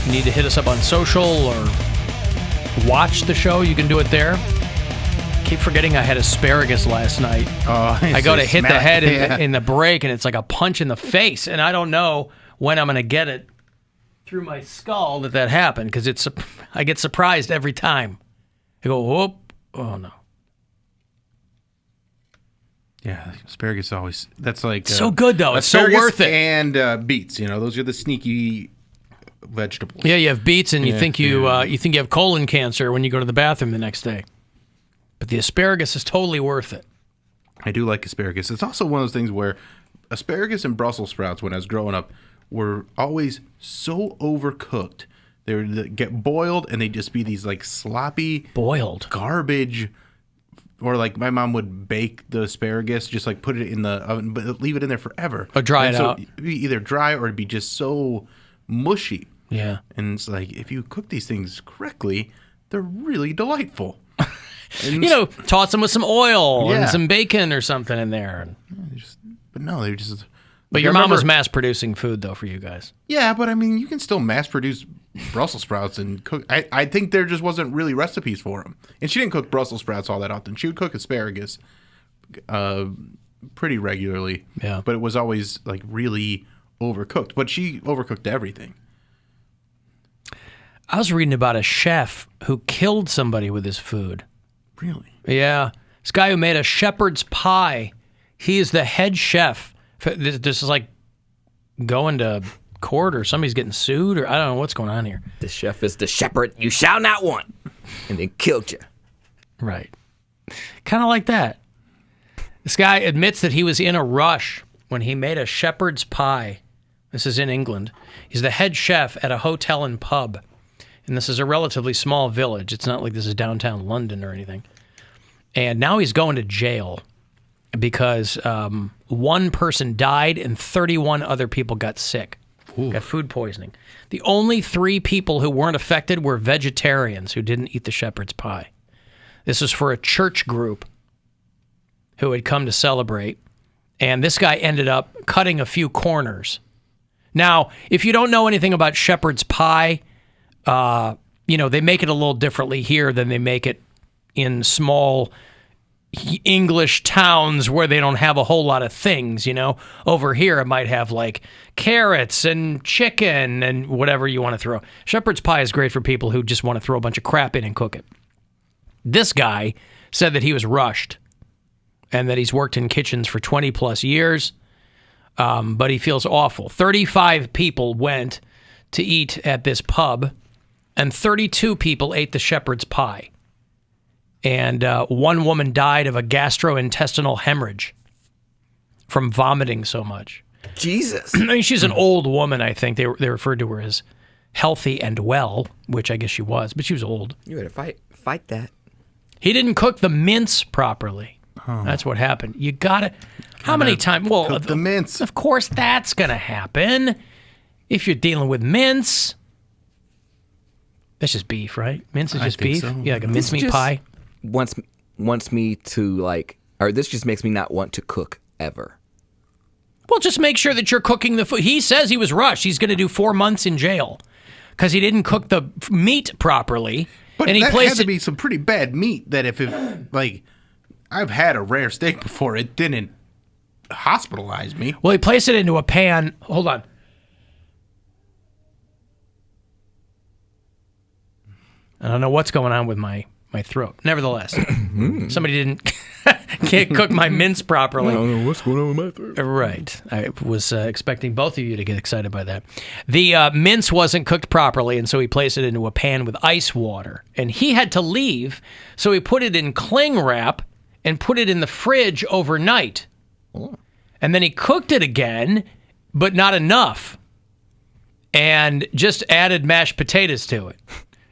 you need to hit us up on social or watch the show, you can do it there. Keep forgetting I had asparagus last night. I go to hit the head in the break, and it's like a punch in the face, and I don't know when I'm going to get it through my skull that happened, because I get surprised every time. I go, whoop, oh no. Yeah, asparagus always, that's like... so good, though. It's so worth it. And beets, those are the sneaky vegetables. Yeah, you have beets, and you think you have colon cancer when you go to the bathroom the next day. But the asparagus is totally worth it. I do like asparagus. It's also one of those things where asparagus and Brussels sprouts, when I was growing up, were always so overcooked. They would get boiled, and they'd just be these like sloppy... boiled. Garbage... Or like my mom would bake the asparagus, just like put it in the oven, but leave it in there forever. Or dry it out. It'd be either dry or it'd be just so mushy. Yeah. And it's like, if you cook these things correctly, they're really delightful. Toss them with some oil and some bacon or something in there. They're just... But your mom was mass producing food, though, for you guys. Yeah, but I mean, you can still mass produce Brussels sprouts and cook. I think there just wasn't really recipes for them. And she didn't cook Brussels sprouts all that often. She would cook asparagus pretty regularly. Yeah. But it was always like really overcooked. But she overcooked everything. I was reading about a chef who killed somebody with his food. Really? Yeah. This guy who made a shepherd's pie. He is the head chef. This is like going to court, or somebody's getting sued, or I don't know what's going on here. The chef is the shepherd you shall not want, and then killed you. Right. Kind of like that. This guy admits that he was in a rush when he made a shepherd's pie. This is in England. He's the head chef at a hotel and pub. And this is a relatively small village. It's not like this is downtown London or anything. And now he's going to jail because one person died and 31 other people got sick. Ooh. Got food poisoning. The only 3 people who weren't affected were vegetarians who didn't eat the shepherd's pie. This was for a church group who had come to celebrate, and this guy ended up cutting a few corners. Now, if you don't know anything about shepherd's pie, they make it a little differently here than they make it in small English towns where they don't have a whole lot of things, Over here, it might have like carrots and chicken and whatever you want to throw. Shepherd's pie is great for people who just want to throw a bunch of crap in and cook it. This guy said that he was rushed and that he's worked in kitchens for 20 plus years, but he feels awful. 35 people went to eat at this pub, and 32 people ate the shepherd's pie. And one woman died of a gastrointestinal hemorrhage from vomiting so much. Jesus. I mean, she's an old woman, I think. They referred to her as healthy and well, which I guess she was, but she was old. You better fight that. He didn't cook the mince properly. Oh. That's what happened. You gotta... How many times... Well, cook the mince. Of course that's going to happen if you're dealing with mince. That's just beef, right? Mince is just beef? So. Yeah, like a mincemeat pie. Wants me to this just makes me not want to cook ever. Well, just make sure that you're cooking the food. He says he was rushed. He's going to do 4 months in jail because he didn't cook the meat properly. But and he that had to be some pretty bad meat that if I've had a rare steak before, it didn't hospitalize me. Well, he placed it into a pan. Hold on. I don't know what's going on with my throat. Nevertheless, somebody can't cook my mince properly. I don't know what's going on with my throat. Right. I was expecting both of you to get excited by that. The mince wasn't cooked properly, and so he placed it into a pan with ice water. And he had to leave, so he put it in cling wrap and put it in the fridge overnight. Oh. And then he cooked it again, but not enough, and just added mashed potatoes to it.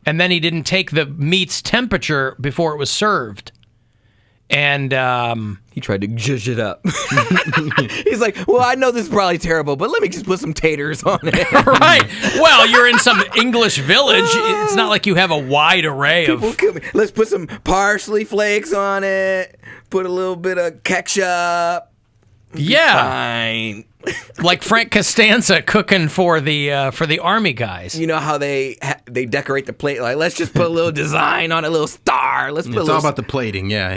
And then he didn't take the meat's temperature before it was served. And he tried to zhuzh it up. He's like, well, I know this is probably terrible, but let me just put some taters on it. Right. Well, you're in some English village. It's not like you have a wide array People kill me. Let's put some parsley flakes on it. Put a little bit of ketchup. Yeah. Fine. Like Frank Costanza cooking for the army guys. You know how they decorate the plate? Like, let's just put a little design on a little star. Let's put It's all about the plating, yeah.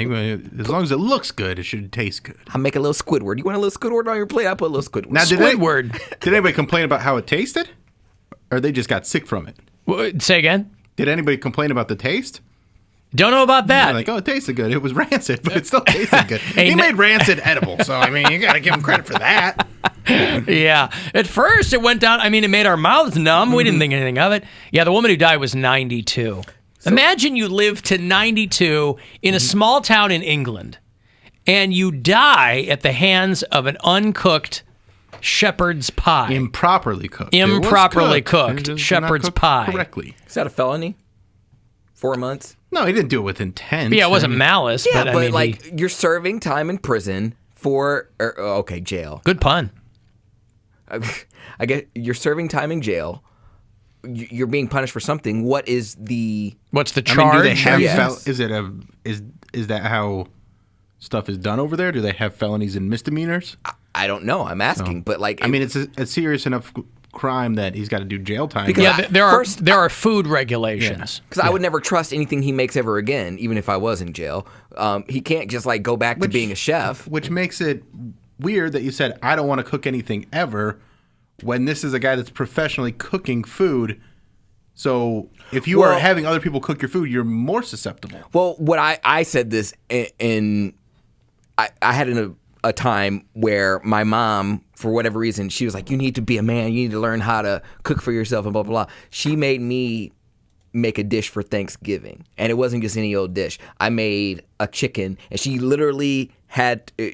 As long as it looks good, it should taste good. I'll make a little Squidward. You want a little Squidward on your plate? I'll put a little Squidward. Now, Squidward. Did anybody complain about how it tasted? Or they just got sick from it? Say again? Did anybody complain about the taste? Don't know about that. They're like, oh, it tasted good. It was rancid, but it still tasted good. He made rancid edible, so, I mean, you got to give him credit for that. Yeah. At first, it went down. I mean, it made our mouths numb. We didn't think anything of it. Yeah, the woman who died was 92. Imagine you live to 92 in a small town in England, and you die at the hands of an uncooked shepherd's pie. Improperly cooked. Improperly cooked It was not shepherd's cooked pie. Correctly. Is that a felony? 4 months? No, he didn't do it with intent. Yeah, it wasn't malice, Yeah, but but I mean, like you're serving time in prison for jail. good pun. I guess you're serving time in jail. You're being punished for something. What is the? What's the I charge? mean, do they have Yes. is that how stuff is done over there? Do they have felonies and misdemeanors? I don't know. I'm asking, but like, I mean, it's a serious enough crime that he's got to do jail time. Because Yeah, there are food regulations. because I would never trust anything he makes ever again, even if I was in jail. He can't just like go back to being a chef. Which makes it weird that you said, I don't want to cook anything ever, when this is a guy that's professionally cooking food. So if you are having other people cook your food, you're more susceptible. Well, what I said this in I had a time where my mom, for whatever reason, she was like, you need to be a man. You need to learn how to cook for yourself and blah, blah, blah. She made me make a dish for Thanksgiving. And it wasn't just any old dish. I made a chicken, and she literally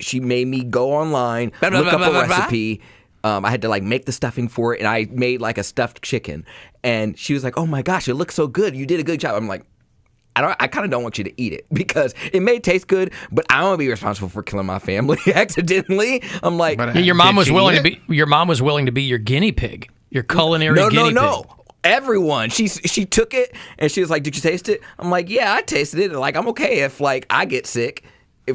she made me go online, look up a recipe. I had to like make the stuffing for it, and I made like a stuffed chicken. And she was like, oh my gosh, it looks so good. You did a good job. I'm like, I kind of don't want you to eat it because it may taste good, but I don't want to be responsible for killing my family accidentally. I'm like, Your mom was willing to be. Your mom was willing to be your guinea pig, your culinary guinea pig. No. Everyone, she took it and she was like, "Did you taste it?" I'm like, "Yeah, I tasted it. And like, I'm okay if like I get sick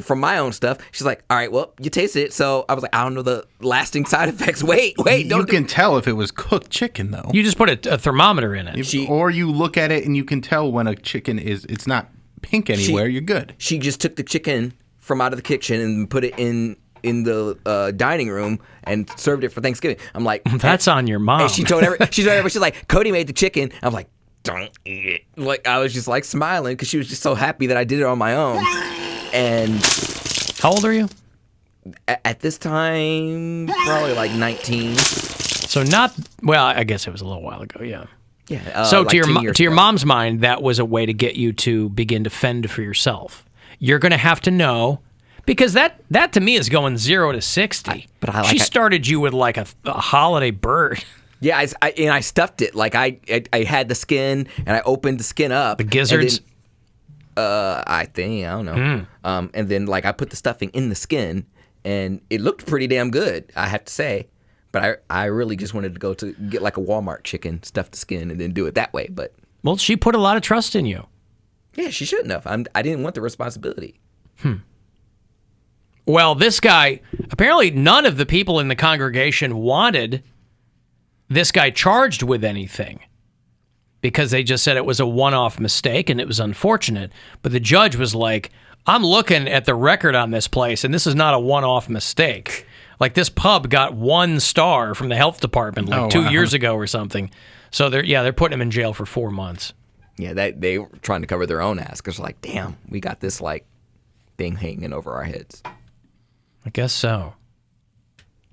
from my own stuff." She's like, "All right, well, you tasted it." So I was like, "I don't know the lasting side effects." Wait, You can tell if it was cooked chicken, though. You just put a thermometer in it. Or you look at it and you can tell when a chicken it's not pink anywhere. You're good. She just took the chicken from out of the kitchen and put it in the dining room and served it for Thanksgiving. I'm like, That's on your mom. And she told everybody, she's like, Cody made the chicken. I'm like, don't eat it. Like, I was just like smiling because she was just so happy that I did it on my own. And how old are you? at this time, probably like 19. So not well. I guess it was a little while ago. Yeah. Yeah. So like to 10 years your ago. mom's mind, that was a way to get you to begin to fend for yourself. You're going to have to know. Because that to me is going 0 to 60. She started you with like a holiday bird. Yeah, I stuffed it. Like I had the skin and I opened the skin up. The gizzards. I don't know. And then like I put the stuffing in the skin, and it looked pretty damn good, I have to say. But I really just wanted to go to get like a Walmart chicken, stuff the skin, and then do it that way. But Well, she put a lot of trust in you. yeah, she shouldn't have. I didn't want the responsibility. Well, this guy, apparently none of the people in the congregation wanted this guy charged with anything because they just said it was a one-off mistake and it was unfortunate. But the judge was like, I'm looking at the record on this place, and this is not a one-off mistake. Like, this pub got 1 star from the health department like 2 years ago or something. So they're putting him in jail for 4 months. Yeah, they were trying to cover their own ass because like, damn, we got this like thing hanging over our heads. I guess so.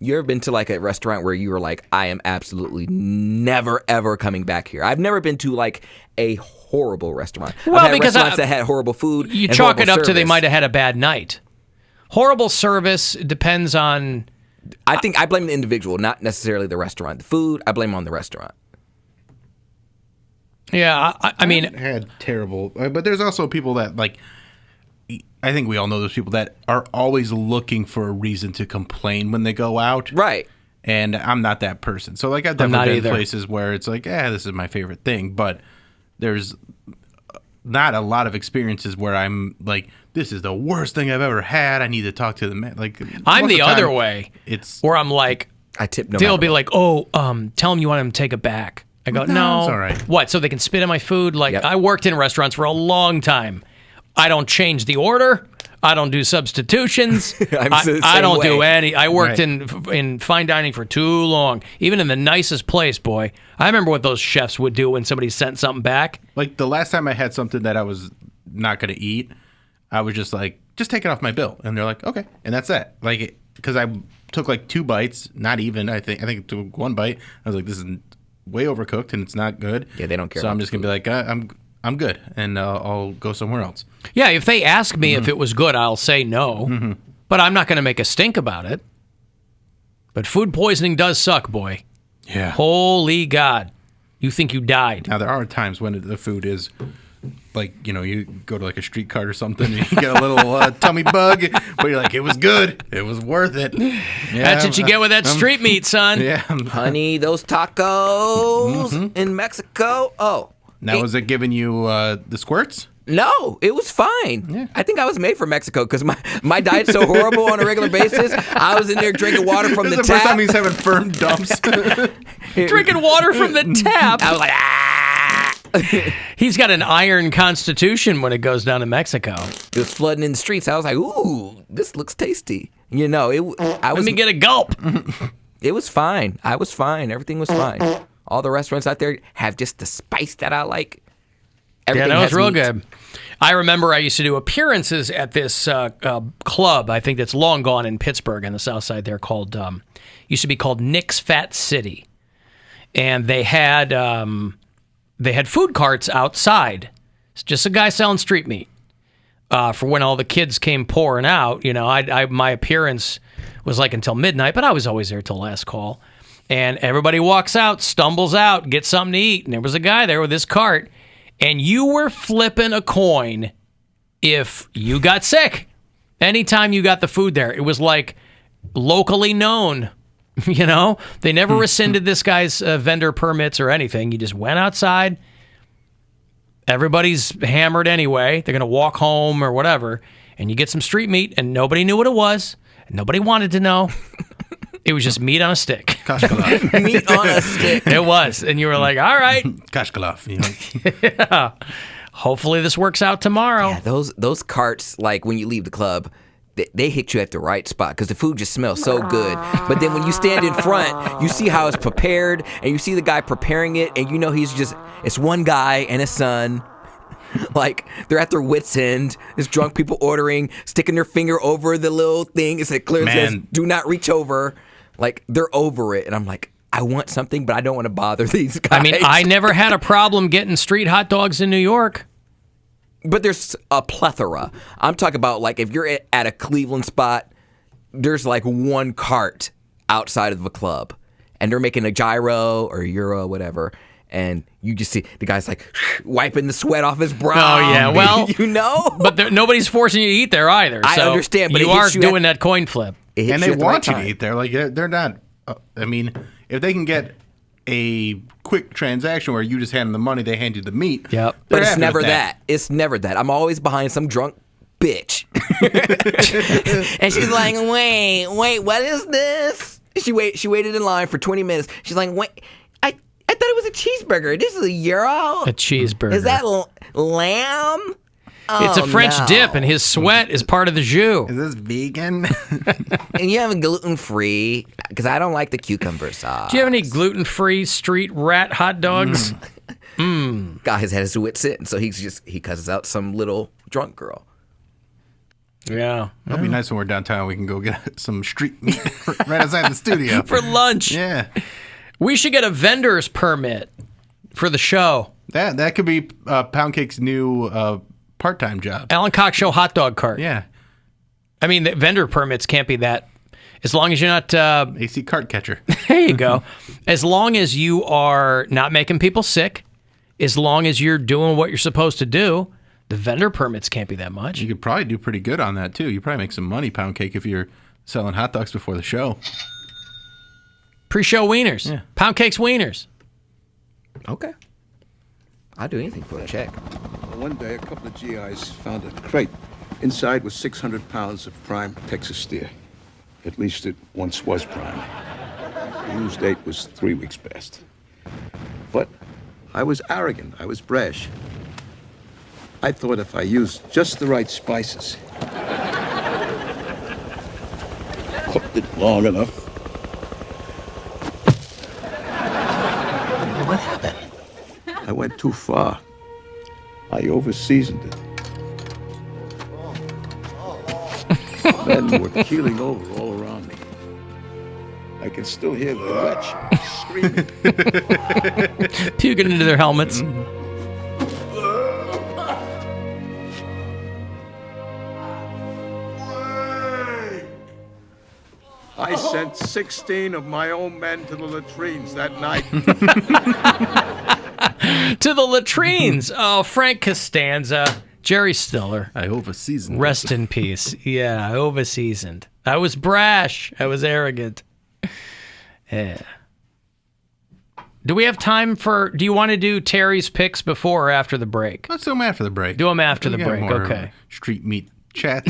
You ever been to like a restaurant where you were like, I am absolutely never ever coming back here? I've never been to like a horrible restaurant. Well, I've had because restaurants that had horrible food. You and chalk it horrible up to they service. might have had a bad night. Horrible service depends on. I think I blame the individual, not necessarily the restaurant. The food, I blame on the restaurant. Yeah, I mean, Had terrible, but there's also people that like. I think we all know those people that are always looking for a reason to complain when they go out. Right. And I'm not that person. So like I've I'm not definitely been either. in places where it's like, this is my favorite thing. But there's not a lot of experiences where I'm like, this is the worst thing I've ever had. I need to talk to the man. Like I'm most the of other time, way. It's where I'm like, I tip no They'll matter be what. like, "Oh, tell them you want them to take it back." I go, "No, it's all right." What? So they can spit in my food? Like Yep. I worked in restaurants for a long time. I don't change the order. I don't do substitutions. I'm I, the I same don't do way. any. I worked Right. in fine dining for too long, even in the nicest place. Boy, I remember what those chefs would do when somebody sent something back. Like the last time I had something that I was not going to eat, I was just like, just take it off my bill. And they're like, okay. And that's it. Like, because I took like 2 bites, not even, I think it took 1 bite. I was like, this is way overcooked and it's not good. Yeah, they don't care So I'm about just going to be like, I'm good. And I'll go somewhere else. Yeah, if they ask me if it was good, I'll say no. But I'm not going to make a stink about it. But food poisoning does suck, boy. Yeah. Holy God. You think you died. Now, there are times when the food is like, you go to like a street cart or something and you get a little tummy bug, but you're like, it was good. It was worth it. Yeah, That's what you get with that street meat, son. Yeah. Honey, those tacos in Mexico. Oh. Now, is it giving you the squirts? No, it was fine. I think I was made for Mexico because my diet's so horrible on a regular basis. I was in there drinking water from This the is the first tap. time he's having firm dumps. Drinking water from the tap. I was like, ah. He's got an iron constitution when it goes down to Mexico. It was flooding in the streets. I was like, ooh, this looks tasty. I Let was. me get a gulp. It was fine. I was fine. Everything was fine. All the restaurants out there have just the spice that I like. Yeah, Everything that was has real meat. good. I remember I used to do appearances at this club, I think that's long gone in Pittsburgh on the south side there, called, used to be called Nick's Fat City. And they had food carts outside. It's just a guy selling street meat. For when all the kids came pouring out, my appearance was like until midnight, but I was always there till last call. And everybody walks out, stumbles out, gets something to eat. And there was a guy there with his cart. And you were flipping a coin if you got sick. Anytime you got the food there, it was like locally known. They never rescinded this guy's vendor permits or anything. You just went outside. Everybody's hammered anyway. They're going to walk home or whatever. And you get some street meat, and nobody knew what it was. And nobody wanted to know. It was just meat on a stick. Kashkalov. Meat on a stick. It was. And you were like, all right. Kashkalov. Yeah. Hopefully this works out tomorrow. Yeah, those carts, like when you leave the club, they hit you at the right spot because the food just smells so good. But then when you stand in front, you see how it's prepared, and you see the guy preparing it, and it's one guy and his son. Like, they're at their wits' end. There's drunk people ordering, sticking their finger over the little thing. It clearly says, do not reach over. Like, they're over it. And I'm like, I want something, but I don't want to bother these guys. I mean, I never had a problem getting street hot dogs in New York. But there's a plethora. I'm talking about, like, if you're at a Cleveland spot, there's, like, one cart outside of the club. And they're making a gyro or euro, whatever. And you just see the guy's, like, wiping the sweat off his brow. Oh, yeah, well. But Nobody's forcing you to eat there either. I so understand, but you it are hits you doing that coin flip. And they want you to eat there. Like, they're not, I mean, if they can get a quick transaction where you just hand them the money, they hand you the meat. Yep. But it's never that. It's never that. I'm always behind some drunk bitch. And she's like, wait, what is this? She waited in line for 20 minutes. She's like, wait, I thought it was a cheeseburger. This is a euro? A cheeseburger. Is that lamb? It's a French no. dip, and his sweat is part of the jus. Is this vegan? And you have a gluten-free, because I don't like the cucumber sauce. Do you have any gluten-free street rat hot dogs? Guy has had his wits in, so he cusses out some little drunk girl. Yeah. It'll be nice when we're downtown. We can go get some street meat right outside the studio. For lunch. Yeah. We should get a vendor's permit for the show. That could be Poundcake's new part-time job. Alan Cox Show hot dog cart. Yeah. I mean, the vendor permits can't be that. As long as you're not... AC cart catcher. there you go. As long as you are not making people sick, as long as you're doing what you're supposed to do, the vendor permits can't be that much. You could probably do pretty good on that, too. You probably make some money, Poundcake, if you're selling hot dogs before the show. Pre-show wieners. Yeah. Poundcake's wieners. Okay. I'll do anything for a check. One day, a couple of GIs found a crate. Inside was 600 pounds of prime Texas steer. At least it once was prime. The use date was 3 weeks past. But I was arrogant. I was brash. I thought if I used just the right spices, cooked it long enough. What happened? I went too far. I over-seasoned it. Men were keeling over all around me. I can still hear the wretch screaming. Puking into their helmets. I sent 16 of my own men to the latrines that night. To the latrines. Oh, Frank Costanza, Jerry Stiller. I over-seasoned. Rest in peace. Yeah, I over-seasoned. I was brash. I was arrogant. Yeah. Do we have time for... Do you want to do Terry's picks before or after the break? Let's do them after the break. Do them after the We got break. more Okay. Street meat chat.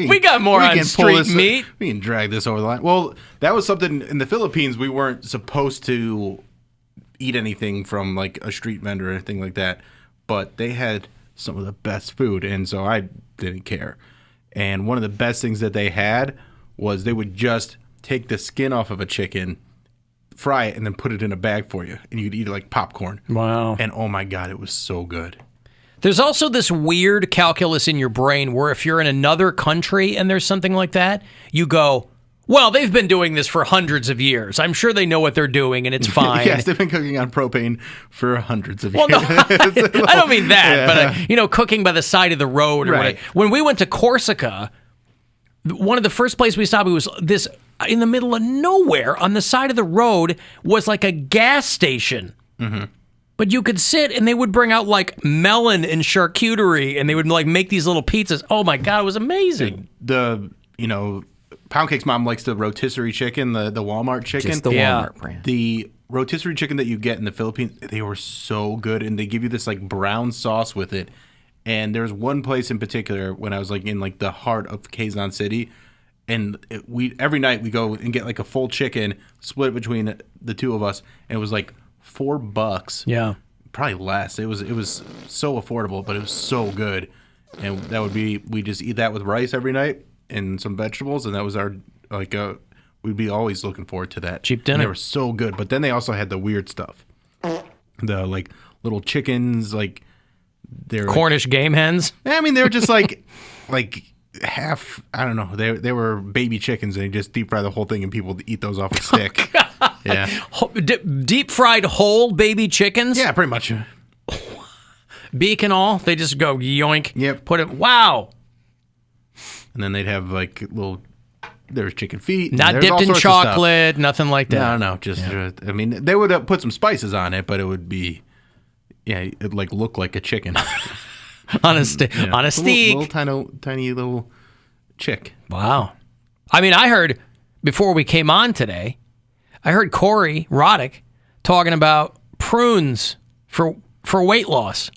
We got more on can pull street this- meat. We can drag this over the line. Well, that was something in the Philippines. We weren't supposed to eat anything from like a street vendor or anything like that, but they had some of the best food, and so I didn't care. And one of the best things that they had was they would just take the skin off of a chicken, fry it, and then put it in a bag for you, and you'd eat it like popcorn. Wow. And oh my God, it was so good. There's also this weird calculus in your brain where if you're in another country and there's something like that, you go, well, they've been doing this for hundreds of years. I'm sure they know what they're doing and it's fine. Yes, they've been cooking on propane for hundreds of Well, years. no, I don't mean that, but cooking by the side of the road or Right. whatever. When we went to Corsica, one of the first places we stopped was this in the middle of nowhere on the side of the road was like a gas station. Mm-hmm. But you could sit and they would bring out like melon and charcuterie and they would like make these little pizzas. Oh my God, it was amazing. Poundcake's mom likes the rotisserie chicken, the Walmart chicken. Just the Yeah. Walmart brand. The rotisserie chicken that you get in the Philippines, they were so good, and they give you this like brown sauce with it. And there's one place in particular when I was like in like the heart of Quezon City, and we every night we go and get like a full chicken, split between the two of us, and it was like $4. Yeah. Probably less. It was so affordable, but it was so good. And that would be, we just eat that with rice every night and some vegetables, and that was our we'd be always looking forward to that. Cheap dinner. And they were so good. But then they also had the weird stuff. The like little chickens, like they're Cornish game hens. I mean, they were just like half. I don't know. They were baby chickens, and they just deep fry the whole thing, and people eat those off a stick. Yeah. Deep fried whole baby chickens. Yeah, pretty much. Beak and all. They just go yoink. Yep. Put it. Wow. And then they'd have like little. There's chicken feet. and Not there's dipped all in sorts of stuff. chocolate. Nothing like that. No. Just. I mean, they would put some spices on it, but it would be. Yeah, it like look like a chicken. On a stick. Yeah. On a It's steak. little tiny little chick. Wow. I mean, I heard before we came on today, I heard Corey Roddick talking about prunes for weight loss.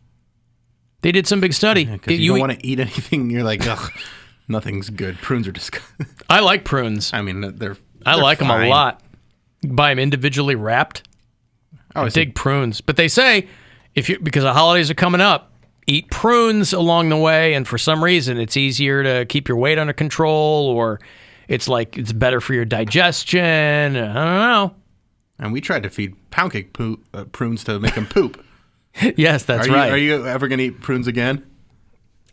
They did some big study. Because you don't want to eat anything. You're like, ugh, nothing's good. Prunes are disgusting. I like prunes. I mean, they're I like them a fine. lot. Buy them individually wrapped. Oh, I dig prunes. But they say because the holidays are coming up, eat prunes along the way, and for some reason it's easier to keep your weight under control, or it's better for your digestion. I don't know. And we tried to feed Poundcake prunes to make them poop. Yes, that's right. Are you ever going to eat prunes again?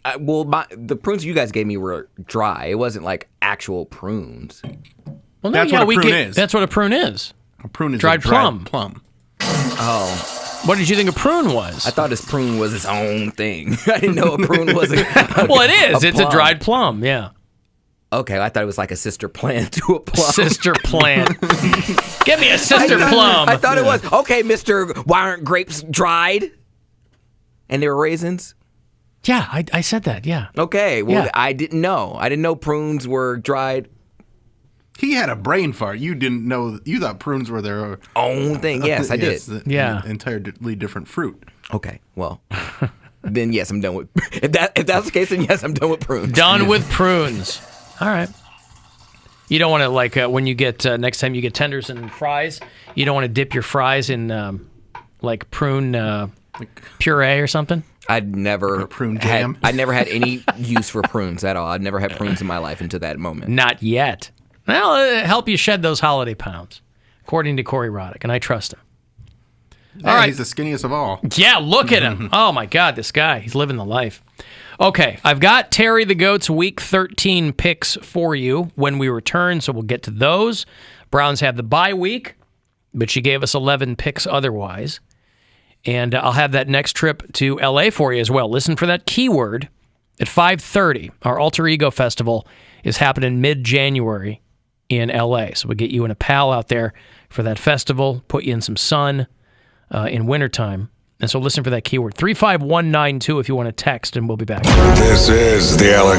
The prunes you guys gave me were dry. It wasn't like actual prunes. Well, no, That's what a prune is. That's what a prune is. A prune is Dried a dried plum. Oh, What did you think a prune was? I thought this prune was its own thing. I didn't know a prune was a well, it is. It's a plum. dried plum. Yeah. Okay, I thought it was like a sister plant to a plum. Sister plant. Give me a sister plum. I thought it was. Okay, mister, why aren't grapes dried? And they were raisins? Yeah, I said that. Yeah. Okay, well, Yeah. I didn't know. I didn't know prunes were dried. He had a brain fart. You didn't know. You thought prunes were their Own thing. Yes, I did. Yeah. Entirely different fruit. Okay, well, then yes, I'm done with. If that's the case, then yes, I'm done with prunes. Done with prunes. All right. You don't want to, like, when you get, next time you get tenders and fries, you don't want to dip your fries in, like, prune puree or something? I'd never prune jam. I'd never had any use for prunes at all. I'd never had prunes in my life until that moment. Not yet. Well, it'll help you shed those holiday pounds, according to Corey Roddick, and I trust him. Yeah, All right. he's the skinniest of all. Yeah, look at him. Oh, my God, this guy. He's living the life. Okay, I've got Terry the Goat's Week 13 picks for you when we return, so we'll get to those. Browns have the bye week, but she gave us 11 picks otherwise. And I'll have that next trip to L.A. for you as well. Listen for that keyword at 5:30. Our Alter Ego Festival is happening mid-January in L.A., so we'll get you and a pal out there for that festival, put you in some sun in wintertime. And so listen for that keyword. 35192 if you want to text, and we'll be back. This is the Alan